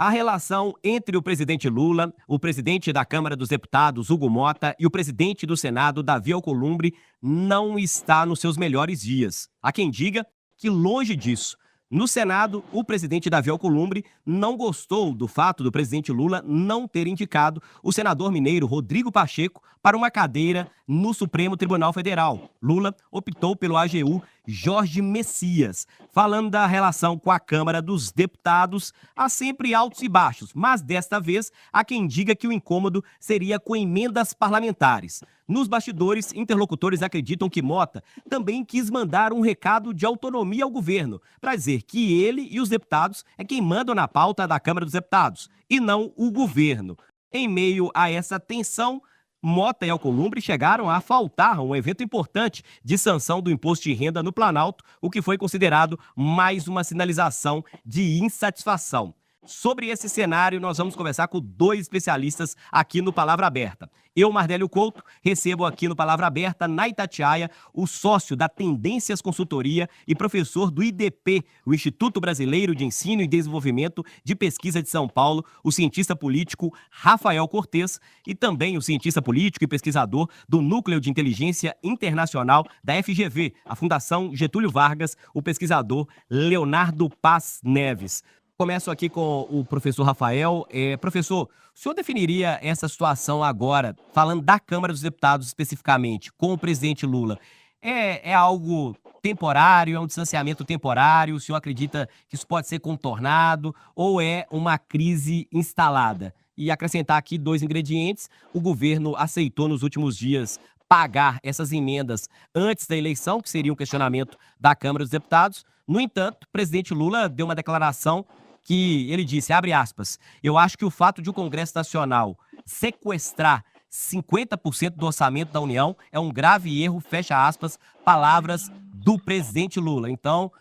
A relação entre o presidente Lula, o presidente da Câmara dos Deputados, Hugo Motta, e o presidente do Senado, Davi Alcolumbre, não está nos seus melhores dias. Há quem diga que longe disso. No Senado, o presidente Davi Alcolumbre não gostou do fato do presidente Lula não ter indicado o senador mineiro Rodrigo Pacheco para uma cadeira no Supremo Tribunal Federal. Lula optou pelo AGU Jorge Messias. Falando da relação com a Câmara dos Deputados, há sempre altos e baixos, mas desta vez há quem diga que o incômodo seria com emendas parlamentares. Nos bastidores, interlocutores acreditam que Motta também quis mandar um recado de autonomia ao governo, para dizer que ele e os deputados é quem mandam na pauta da Câmara dos Deputados, e não o governo. Em meio a essa tensão, Motta e Alcolumbre chegaram a faltar a um evento importante de sanção do imposto de renda no Planalto, o que foi considerado mais uma sinalização de insatisfação. Sobre esse cenário, nós vamos conversar com dois especialistas aqui no Palavra Aberta. Eu, Mardélio Couto, recebo aqui no Palavra Aberta, na Itatiaia, o sócio da Tendências Consultoria e professor do IDP, o Instituto Brasileiro de Ensino e Desenvolvimento de Pesquisa de São Paulo, o cientista político Rafael Cortes, e também o cientista político e pesquisador do Núcleo de Inteligência Internacional da FGV, a Fundação Getúlio Vargas, o pesquisador Leonardo Paz Neves. Começo aqui com o professor Rafael. Professor, o senhor definiria essa situação agora, falando da Câmara dos Deputados especificamente, com o presidente Lula, é algo temporário, é um distanciamento temporário? O senhor acredita que isso pode ser contornado ou é uma crise instalada? E acrescentar aqui dois ingredientes: o governo aceitou nos últimos dias pagar essas emendas antes da eleição, que seria um questionamento da Câmara dos Deputados. No entanto, o presidente Lula deu uma declaração que ele disse, abre aspas, eu acho que o fato de o Congresso Nacional sequestrar 50% do orçamento da União é um grave erro, fecha aspas, palavras do presidente Lula. Então,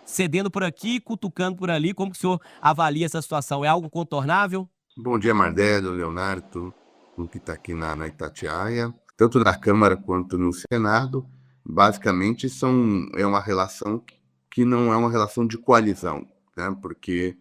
cedendo por aqui, cutucando por ali, como que o senhor avalia essa situação? É algo contornável? Bom dia, Mardélio, Leonardo, que está aqui na Itatiaia. Tanto na Câmara quanto no Senado, basicamente é uma relação que não é uma relação de coalizão, né? Porque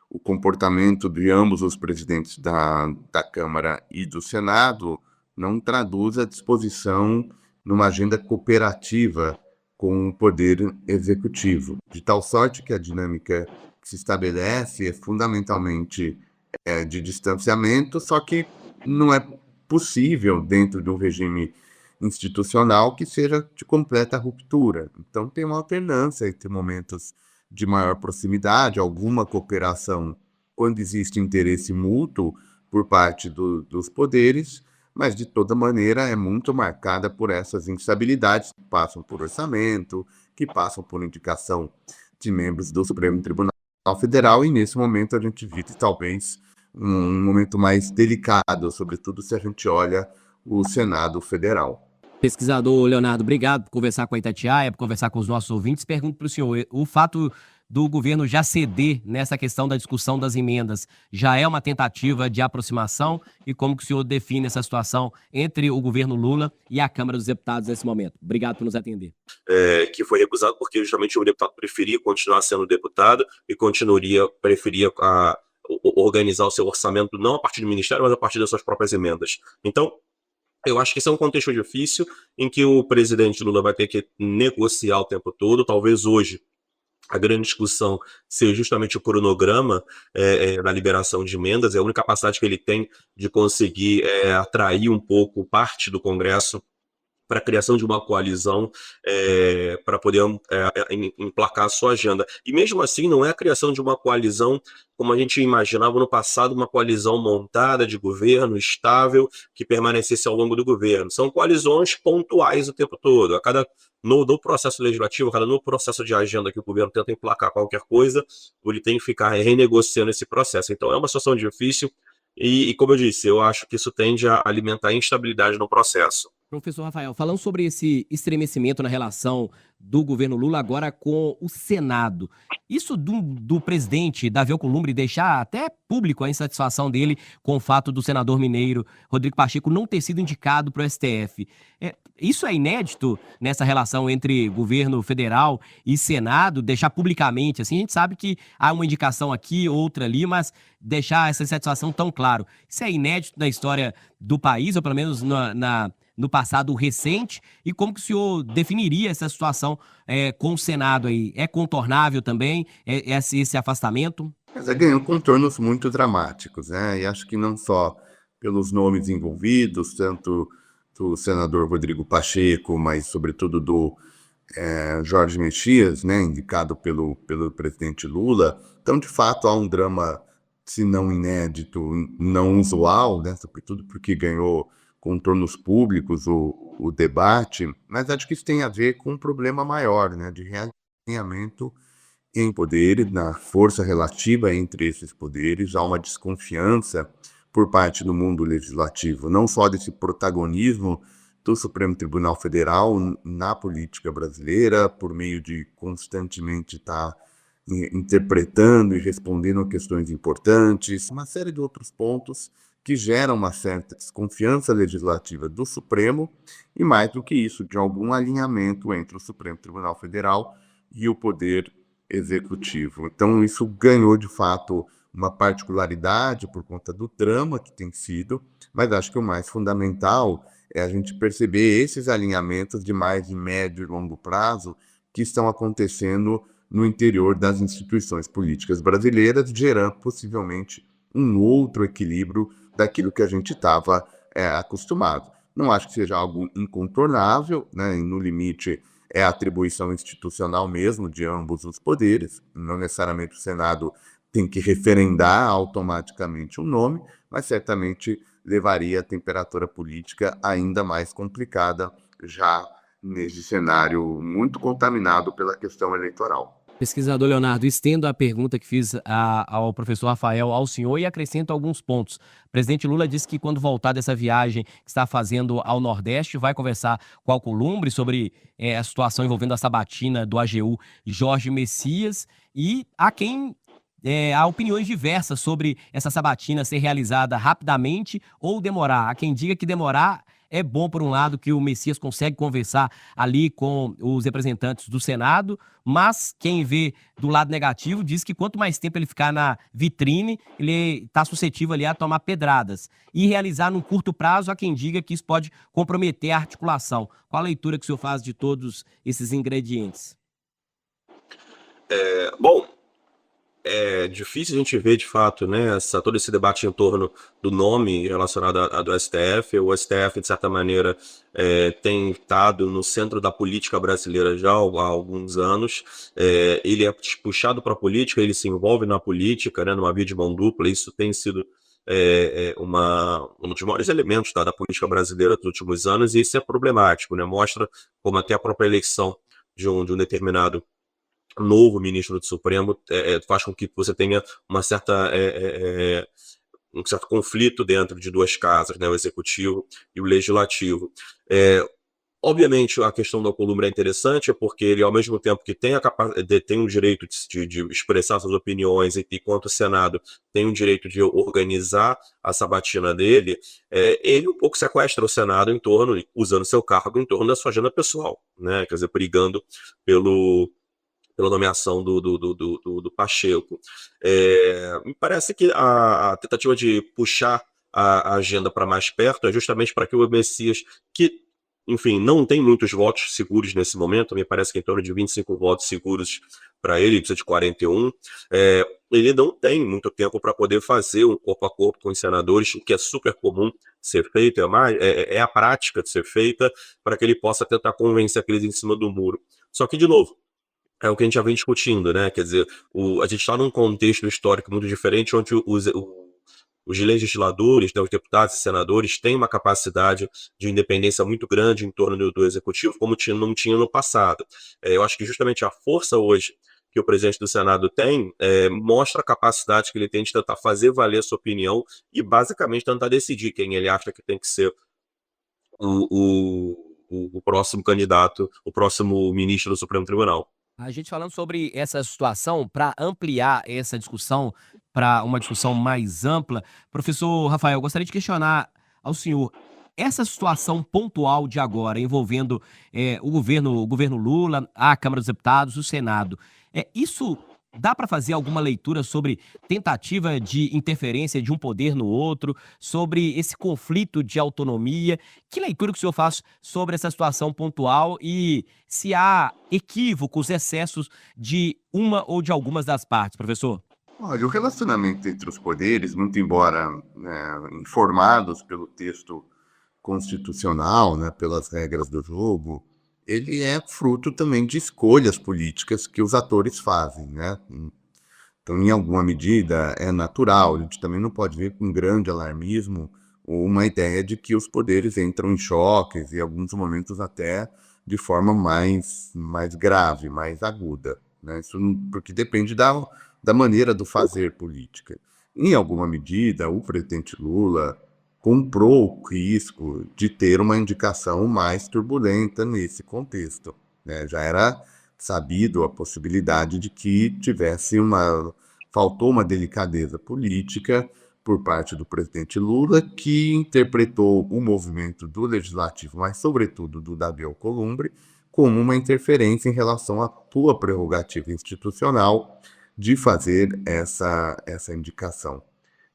o comportamento de ambos os presidentes da Câmara e do Senado não traduz a disposição numa agenda cooperativa com o Poder Executivo, de tal sorte que a dinâmica que se estabelece é fundamentalmente de distanciamento, só que não é possível dentro de um regime institucional que seja de completa ruptura. Então tem uma alternância entre momentos de maior proximidade, alguma cooperação quando existe interesse mútuo por parte dos poderes, mas de toda maneira é muito marcada por essas instabilidades que passam por orçamento, que passam por indicação de membros do Supremo Tribunal Federal, e nesse momento a gente vive talvez um momento mais delicado, sobretudo se a gente olha o Senado Federal. Pesquisador Leonardo, obrigado por conversar com a Itatiaia, por conversar com os nossos ouvintes. Pergunto para o senhor, o fato do governo já ceder nessa questão da discussão das emendas já é uma tentativa de aproximação? E como que o senhor define essa situação entre o governo Lula e a Câmara dos Deputados nesse momento? Obrigado por nos atender. Que foi recusado porque justamente o deputado preferia continuar sendo deputado e preferia organizar o seu orçamento não a partir do Ministério, mas a partir das suas próprias emendas. Então, eu acho que esse é um contexto difícil em que o presidente Lula vai ter que negociar o tempo todo. Talvez hoje a grande discussão seja justamente o cronograma na liberação de emendas. É a única capacidade que ele tem de conseguir atrair um pouco parte do Congresso para a criação de uma coalizão, para poder emplacar a sua agenda. E mesmo assim, não é a criação de uma coalizão como a gente imaginava no passado, uma coalizão montada de governo estável que permanecesse ao longo do governo. São coalizões pontuais o tempo todo. No processo legislativo, no processo de agenda que o governo tenta emplacar qualquer coisa, ele tem que ficar renegociando esse processo. Então é uma situação difícil e como eu disse, eu acho que isso tende a alimentar instabilidade no processo. Professor Rafael, falando sobre esse estremecimento na relação do governo Lula agora com o Senado, isso do presidente Davi Alcolumbre deixar até público a insatisfação dele com o fato do senador mineiro Rodrigo Pacheco não ter sido indicado para o STF, isso é inédito nessa relação entre governo federal e Senado, deixar publicamente, assim, a gente sabe que há uma indicação aqui, outra ali, mas deixar essa insatisfação tão claro, isso é inédito na história do país, ou pelo menos no passado recente, e como que o senhor definiria essa situação com o Senado aí? É contornável também esse afastamento? Mas ganhou contornos muito dramáticos, né? E acho que não só pelos nomes envolvidos, tanto do senador Rodrigo Pacheco, mas sobretudo do Jorge Messias, né, indicado pelo presidente Lula. Então, de fato, há um drama, se não inédito, não usual, né, sobretudo porque ganhou contornos públicos o debate, mas acho que isso tem a ver com um problema maior, né, de realinhamento em poderes, na força relativa entre esses poderes. Há uma desconfiança por parte do mundo legislativo, não só desse protagonismo do Supremo Tribunal Federal na política brasileira, por meio de constantemente estar interpretando e respondendo a questões importantes, uma série de outros pontos que geram uma certa desconfiança legislativa do Supremo e, mais do que isso, de algum alinhamento entre o Supremo Tribunal Federal e o Poder Executivo. Então, isso ganhou, de fato, uma particularidade por conta do drama que tem sido, mas acho que o mais fundamental é a gente perceber esses alinhamentos de mais de médio e longo prazo que estão acontecendo no interior das instituições políticas brasileiras, gerando possivelmente um outro equilíbrio daquilo que a gente estava acostumado. Não acho que seja algo incontornável, né? E no limite é a atribuição institucional mesmo de ambos os poderes, não necessariamente o Senado tem que referendar automaticamente um nome, mas certamente levaria a temperatura política ainda mais complicada, já nesse cenário muito contaminado pela questão eleitoral. Pesquisador Leonardo, estendo a pergunta que fiz ao professor Rafael ao senhor e acrescento alguns pontos. O presidente Lula disse que quando voltar dessa viagem que está fazendo ao Nordeste, vai conversar com Alcolumbre sobre a situação envolvendo a sabatina do AGU Jorge Messias, e há opiniões diversas sobre essa sabatina ser realizada rapidamente ou demorar. Há quem diga que demorar é bom, por um lado, que o Messias consegue conversar ali com os representantes do Senado, mas quem vê do lado negativo diz que quanto mais tempo ele ficar na vitrine, ele está suscetível ali a tomar pedradas. E realizar num curto prazo, há quem diga que isso pode comprometer a articulação. Qual a leitura que o senhor faz de todos esses ingredientes? Bom, é difícil a gente ver, de fato, né, todo esse debate em torno do nome relacionado a do STF. O STF, de certa maneira, tem estado no centro da política brasileira já há alguns anos. Ele é puxado para a política, ele se envolve na política, né, numa via de mão dupla. Isso tem sido um dos maiores elementos da política brasileira dos últimos anos, e isso é problemático, né? Mostra como até a própria eleição de um determinado novo ministro do Supremo faz com que você tenha um certo conflito dentro de duas casas, né, o executivo e o legislativo. Obviamente, a questão do Alcolumbre é interessante, porque ele, ao mesmo tempo que tem o direito de expressar suas opiniões, e enquanto o Senado tem o direito de organizar a sabatina dele, ele um pouco sequestra o Senado usando seu cargo em torno da sua agenda pessoal, né? Quer dizer, brigando pela nomeação do Pacheco. Me parece que a tentativa de puxar a agenda para mais perto é justamente para que o Messias, que, enfim, não tem muitos votos seguros nesse momento, me parece que em torno de 25 votos seguros para ele precisa de 41, ele não tem muito tempo para poder fazer um corpo a corpo com os senadores, o que é super comum ser feito, é a prática de ser feita, para que ele possa tentar convencer aqueles em cima do muro. Só que, de novo, é o que a gente já vem discutindo, né? Quer dizer, a gente está num contexto histórico muito diferente, onde os legisladores, né, os deputados e senadores têm uma capacidade de independência muito grande em torno do executivo, como não tinha no passado. Eu acho que justamente a força hoje que o presidente do Senado tem mostra a capacidade que ele tem de tentar fazer valer a sua opinião e basicamente tentar decidir quem ele acha que tem que ser o próximo candidato, o próximo ministro do Supremo Tribunal. A gente falando sobre essa situação, para ampliar essa discussão para uma discussão mais ampla, professor Rafael, eu gostaria de questionar ao senhor essa situação pontual de agora, envolvendo o governo Lula, a Câmara dos Deputados, o Senado. Isso dá para fazer alguma leitura sobre tentativa de interferência de um poder no outro, sobre esse conflito de autonomia? Que leitura que o senhor faz sobre essa situação pontual e se há equívocos, excessos de uma ou de algumas das partes, professor? Olha, o relacionamento entre os poderes, muito embora informados pelo texto constitucional, né, pelas regras do jogo, ele é fruto também de escolhas políticas que os atores fazem, né? Então, em alguma medida, é natural. A gente também não pode ver com grande alarmismo uma ideia de que os poderes entram em choques e, em alguns momentos, até de forma mais grave, mais aguda, né? Isso porque depende da maneira do fazer política. Em alguma medida, o presidente Lula comprou o risco de ter uma indicação mais turbulenta nesse contexto, né? Já era sabido a possibilidade de que faltou uma delicadeza política por parte do presidente Lula, que interpretou o movimento do Legislativo, mas sobretudo do Davi Alcolumbre, como uma interferência em relação à sua prerrogativa institucional de fazer essa indicação.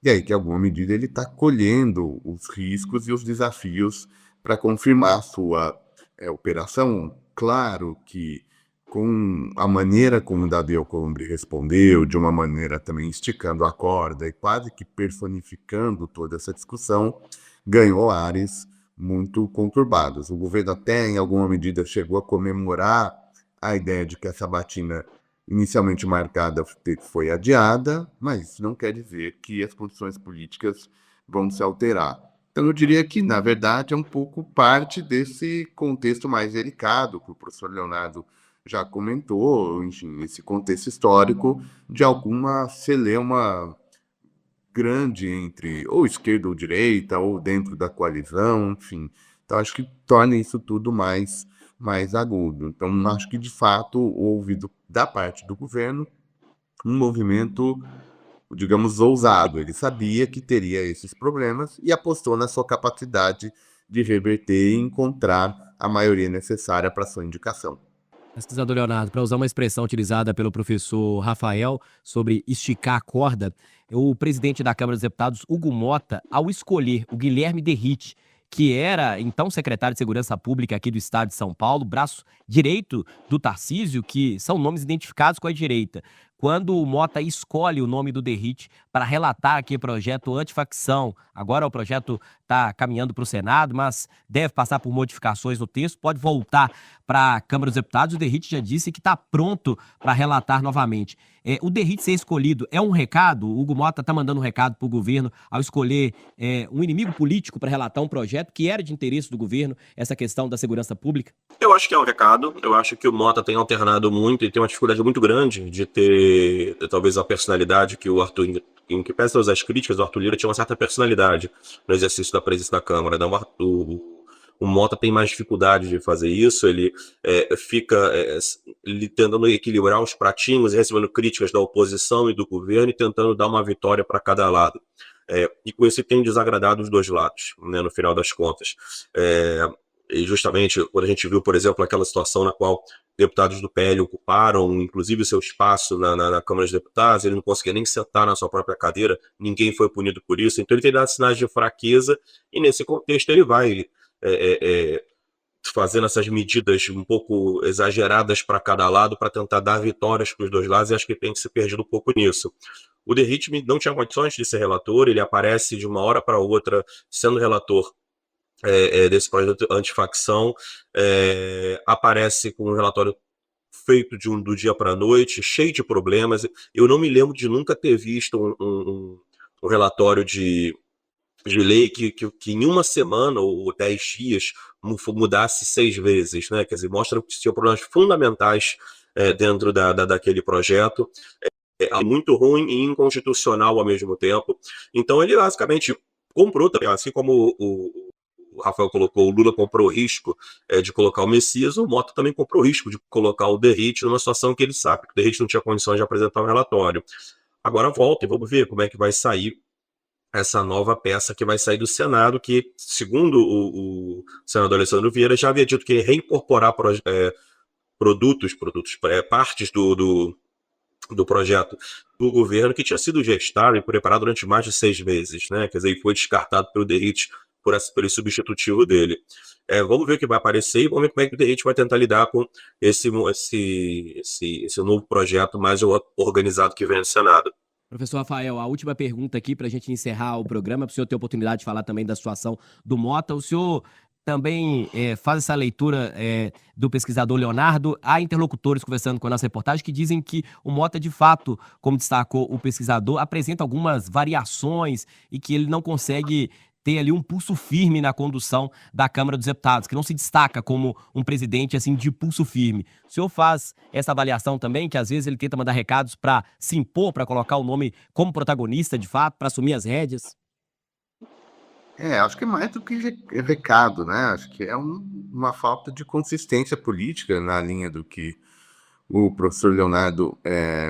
E aí, que, em alguma medida, ele está colhendo os riscos e os desafios para confirmar a sua operação. Claro que, com a maneira como o Davi Alcolumbre respondeu, de uma maneira também esticando a corda e quase que personificando toda essa discussão, ganhou ares muito conturbados. O governo até, em alguma medida, chegou a comemorar a ideia de que a sabatina inicialmente marcada foi adiada, mas isso não quer dizer que as condições políticas vão se alterar. Então, eu diria que, na verdade, é um pouco parte desse contexto mais delicado que o professor Leonardo já comentou, enfim, esse contexto histórico de alguma celeuma grande entre ou esquerda ou direita, ou dentro da coalizão, enfim. Então, acho que torna isso tudo mais agudo. Então, acho que, de fato, houve da parte do governo um movimento, digamos, ousado. Ele sabia que teria esses problemas e apostou na sua capacidade de reverter e encontrar a maioria necessária para sua indicação. Pesquisador Leonardo, para usar uma expressão utilizada pelo professor Rafael sobre esticar a corda, o presidente da Câmara dos Deputados, Hugo Mota, ao escolher o Guilherme Derrite, que era então secretário de Segurança Pública aqui do estado de São Paulo, braço direito do Tarcísio, que são nomes identificados com a direita. Quando o Mota escolhe o nome do Derrite para relatar aqui o projeto antifacção, agora o projeto está caminhando para o Senado, mas deve passar por modificações no texto, pode voltar para a Câmara dos Deputados. O Derrite já disse que está pronto para relatar novamente. O Derrite ser escolhido é um recado? O Hugo Mota está mandando um recado para o governo ao escolher um inimigo político para relatar um projeto que era de interesse do governo, essa questão da segurança pública? Eu acho que é um recado. Eu acho que o Mota tem alternado muito e tem uma dificuldade muito grande de ter, talvez, a personalidade que o Arthur, em que pese todas as críticas, o Arthur Lira tinha uma certa personalidade no exercício da presidência da Câmara. Né? O Mota tem mais dificuldade de fazer isso, ele fica ele tentando equilibrar os pratinhos, recebendo críticas da oposição e do governo e tentando dar uma vitória para cada lado. E com isso tem desagradado os dois lados, né, no final das contas. E justamente quando a gente viu, por exemplo, aquela situação na qual deputados do PL ocuparam, inclusive, o seu espaço na Câmara dos Deputados, ele não conseguia nem sentar na sua própria cadeira, ninguém foi punido por isso, então ele tem dado sinais de fraqueza, e nesse contexto ele vai fazendo essas medidas um pouco exageradas para cada lado, para tentar dar vitórias para os dois lados, e acho que tem se perdido um pouco nisso. O Derrite não tinha condições de ser relator, ele aparece de uma hora para outra sendo relator desse projeto antifacção, aparece com um relatório feito do dia para a noite, cheio de problemas. Eu não me lembro de nunca ter visto um relatório de lei que em uma semana ou 10 dias mudasse 6 vezes, né? Quer dizer, mostra que tinha problemas fundamentais dentro daquele projeto. É muito ruim e inconstitucional ao mesmo tempo. Então ele basicamente comprou também, assim como o o Rafael colocou, o Lula comprou o risco de colocar o Messias, o Mota também comprou o risco de colocar o Derrite numa situação que ele sabe que o Derrite não tinha condições de apresentar um relatório. Agora volta e vamos ver como é que vai sair essa nova peça que vai sair do Senado, que, segundo o senador Alessandro Vieira, já havia dito que ia reincorporar partes do projeto do governo que tinha sido gestado e preparado durante mais de 6 meses, né? Quer dizer, e foi descartado pelo Derrite pelo substitutivo dele. Vamos ver o que vai aparecer e vamos ver como é que o Derrite vai tentar lidar com esse novo projeto mais organizado que vem no Senado. Professor Rafael, a última pergunta aqui para a gente encerrar o programa, para o senhor ter a oportunidade de falar também da situação do Mota. O senhor também faz essa leitura do pesquisador Leonardo. Há interlocutores conversando com a nossa reportagem que dizem que o Mota, de fato, como destacou o pesquisador, apresenta algumas variações e que ele não consegue ter ali um pulso firme na condução da Câmara dos Deputados, que não se destaca como um presidente assim de pulso firme. O senhor faz essa avaliação também, que às vezes ele tenta mandar recados para se impor, para colocar o nome como protagonista de fato, para assumir as rédeas? Acho que é mais do que recado, né? Acho que é uma falta de consistência política na linha do que o professor Leonardo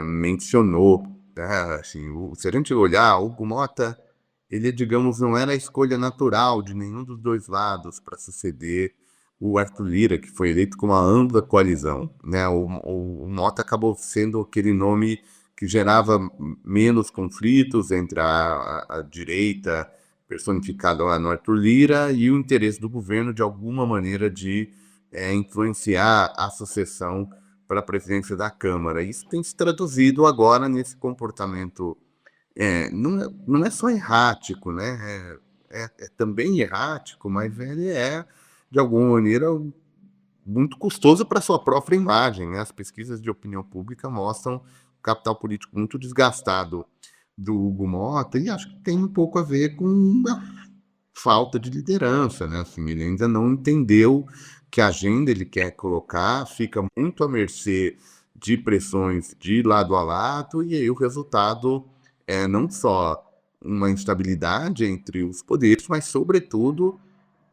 mencionou, né? Assim, se a gente olhar, o Hugo Mota, ele, digamos, não era a escolha natural de nenhum dos dois lados para suceder o Arthur Lira, que foi eleito com uma ampla coalizão, né? O Mota acabou sendo aquele nome que gerava menos conflitos entre a direita, personificada lá no Arthur Lira, e o interesse do governo, de alguma maneira, de influenciar a sucessão para a presidência da Câmara. Isso tem se traduzido agora nesse comportamento. Não é só errático, né? É também errático, mas ele é, de alguma maneira, muito custoso para a sua própria imagem, né? As pesquisas de opinião pública mostram um capital político muito desgastado do Hugo Mota, e acho que tem um pouco a ver com a falta de liderança, né? Assim, ele ainda não entendeu que agenda ele quer colocar, fica muito à mercê de pressões de lado a lado, e aí o resultado é não só uma instabilidade entre os poderes, mas, sobretudo,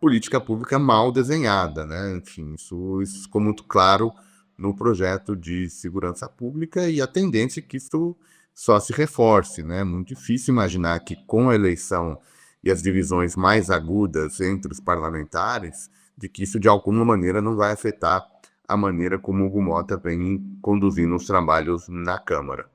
política pública mal desenhada, né? Enfim, isso ficou muito claro no projeto de segurança pública, e a tendência é que isso só se reforce, né? Muito difícil imaginar que, com a eleição e as divisões mais agudas entre os parlamentares, de que isso de alguma maneira não vai afetar a maneira como o Hugo Mota vem conduzindo os trabalhos na Câmara.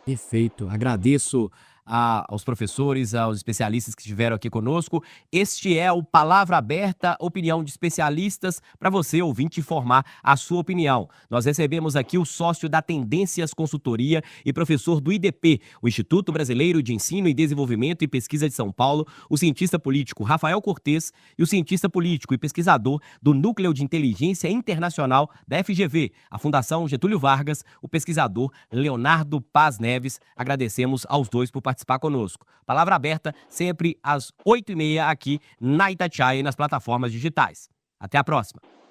Perfeito. Agradeço aos professores, aos especialistas que estiveram aqui conosco. Este é o Palavra Aberta, opinião de especialistas, para você, ouvinte, formar a sua opinião. Nós recebemos aqui o sócio da Tendências Consultoria e professor do IDP, o Instituto Brasileiro de Ensino e Desenvolvimento e Pesquisa de São Paulo, o cientista político Rafael Cortes e o cientista político e pesquisador do Núcleo de Inteligência Internacional da FGV, a Fundação Getúlio Vargas, o pesquisador Leonardo Paz Neves. Agradecemos aos dois por participar conosco. Palavra Aberta, sempre às 8h30 aqui na Itatiaia e nas plataformas digitais. Até a próxima.